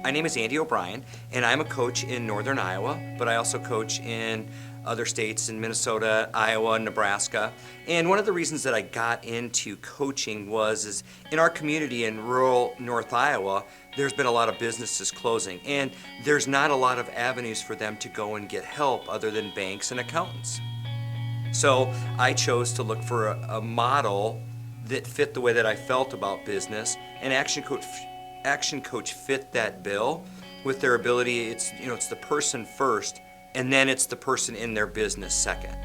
My name is Andy O'Brien, and I'm a coach in Northern Iowa, but I also coach in other states in Minnesota, Iowa, Nebraska. And one of the reasons that I got into coaching is in our community in rural North Iowa, there's been a lot of businesses closing, and there's not a lot of avenues for them to go and get help other than banks and accountants. So I chose to look for a model that fit the way that I felt about business, and Action Coach fit that bill with their ability. It's the person first, and then it's the person in their business second.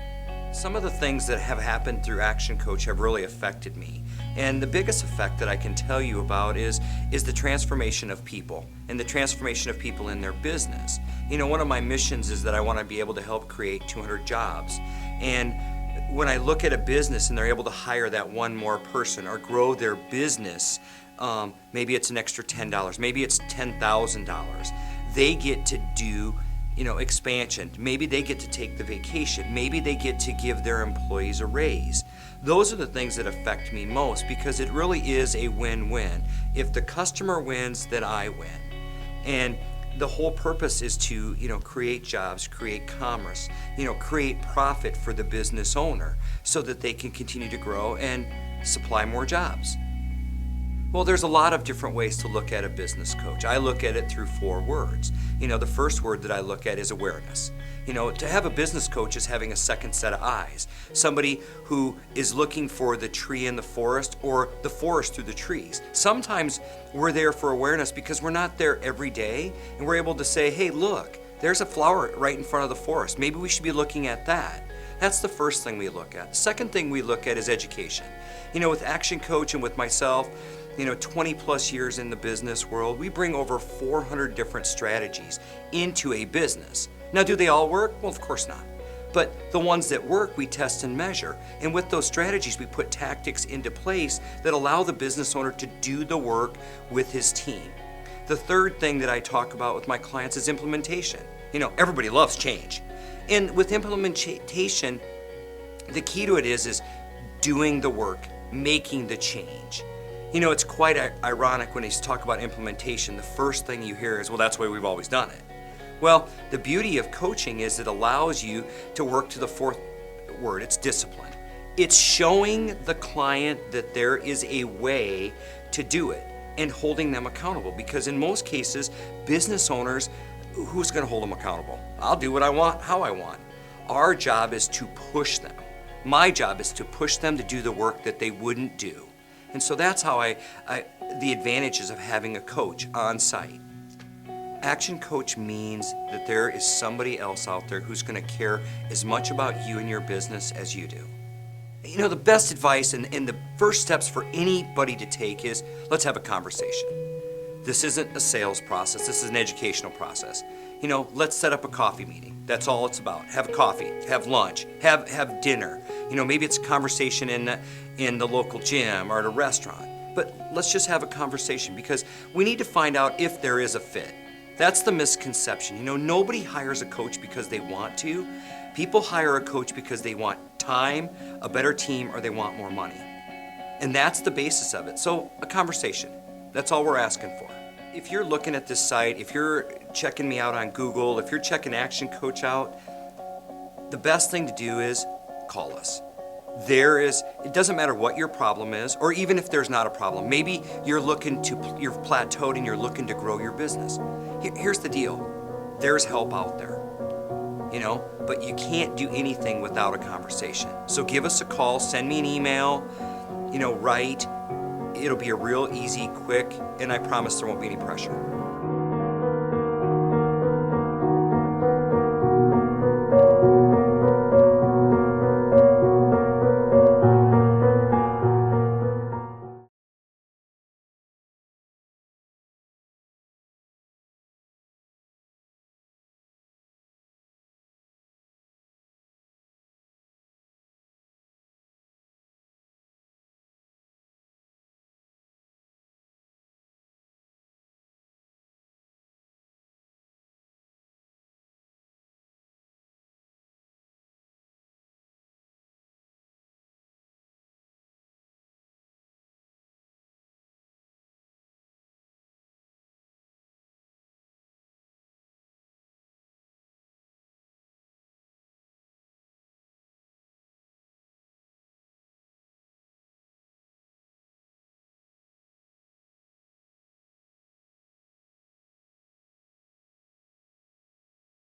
Some of the things that have happened through Action Coach have really affected me, and the biggest effect that I can tell you about is the transformation of people and the transformation of people in their business. One of my missions is that I want to be able to help create 200 jobs, and when I look at a business and they're able to hire that one more person or grow their business, maybe it's an extra $10, maybe it's $10,000. They get to do, expansion. Maybe they get to take the vacation. Maybe they get to give their employees a raise. Those are the things that affect me most because it really is a win-win. If the customer wins, then I win. And the whole purpose is to, create jobs, create commerce, create profit for the business owner so that they can continue to grow and supply more jobs. Well, there's a lot of different ways to look at a business coach. I look at it through 4 words. The first word that I look at is awareness. To have a business coach is having a second set of eyes. Somebody who is looking for the tree in the forest or the forest through the trees. Sometimes we're there for awareness because we're not there every day, and we're able to say, hey, look, there's a flower right in front of the forest. Maybe we should be looking at that. That's the first thing we look at. The second thing we look at is education. With Action Coach and with myself, 20 plus years in the business world, we bring over 400 different strategies into a business. Now, do they all work? Well, of course not. But the ones that work, we test and measure. And with those strategies, we put tactics into place that allow the business owner to do the work with his team. The third thing that I talk about with my clients is implementation. Everybody loves change. And with implementation, the key to it is doing the work, making the change. It's quite ironic when you talk about implementation, the first thing you hear is, well, that's the way we've always done it. Well, the beauty of coaching is it allows you to work to the fourth word, it's discipline. It's showing the client that there is a way to do it and holding them accountable, because in most cases, business owners, who's going to hold them accountable? I'll do what I want, how I want. Our job is to push them. My job is to push them to do the work that they wouldn't do. And so that's how the advantages of having a coach on site. Action Coach means that there is somebody else out there who's going to care as much about you and your business as you do. The best advice and the first steps for anybody to take is, let's have a conversation. This isn't a sales process, this is an educational process. Let's set up a coffee meeting. That's all it's about. Have coffee, have lunch, have dinner. Maybe it's a conversation in the local gym or at a restaurant. But let's just have a conversation because we need to find out if there is a fit. That's the misconception. Nobody hires a coach because they want to. People hire a coach because they want time, a better team, or they want more money. And that's the basis of it. So a conversation. That's all we're asking for. If you're looking at this site, if you're checking me out on Google, if you're checking Action Coach out, the best thing to do is call us. It doesn't matter what your problem is, or even if there's not a problem. Maybe you're plateaued and you're looking to grow your business. Here's the deal. There's help out there, but you can't do anything without a conversation. So give us a call, send me an email, write. It'll be a real easy, quick, and I promise there won't be any pressure.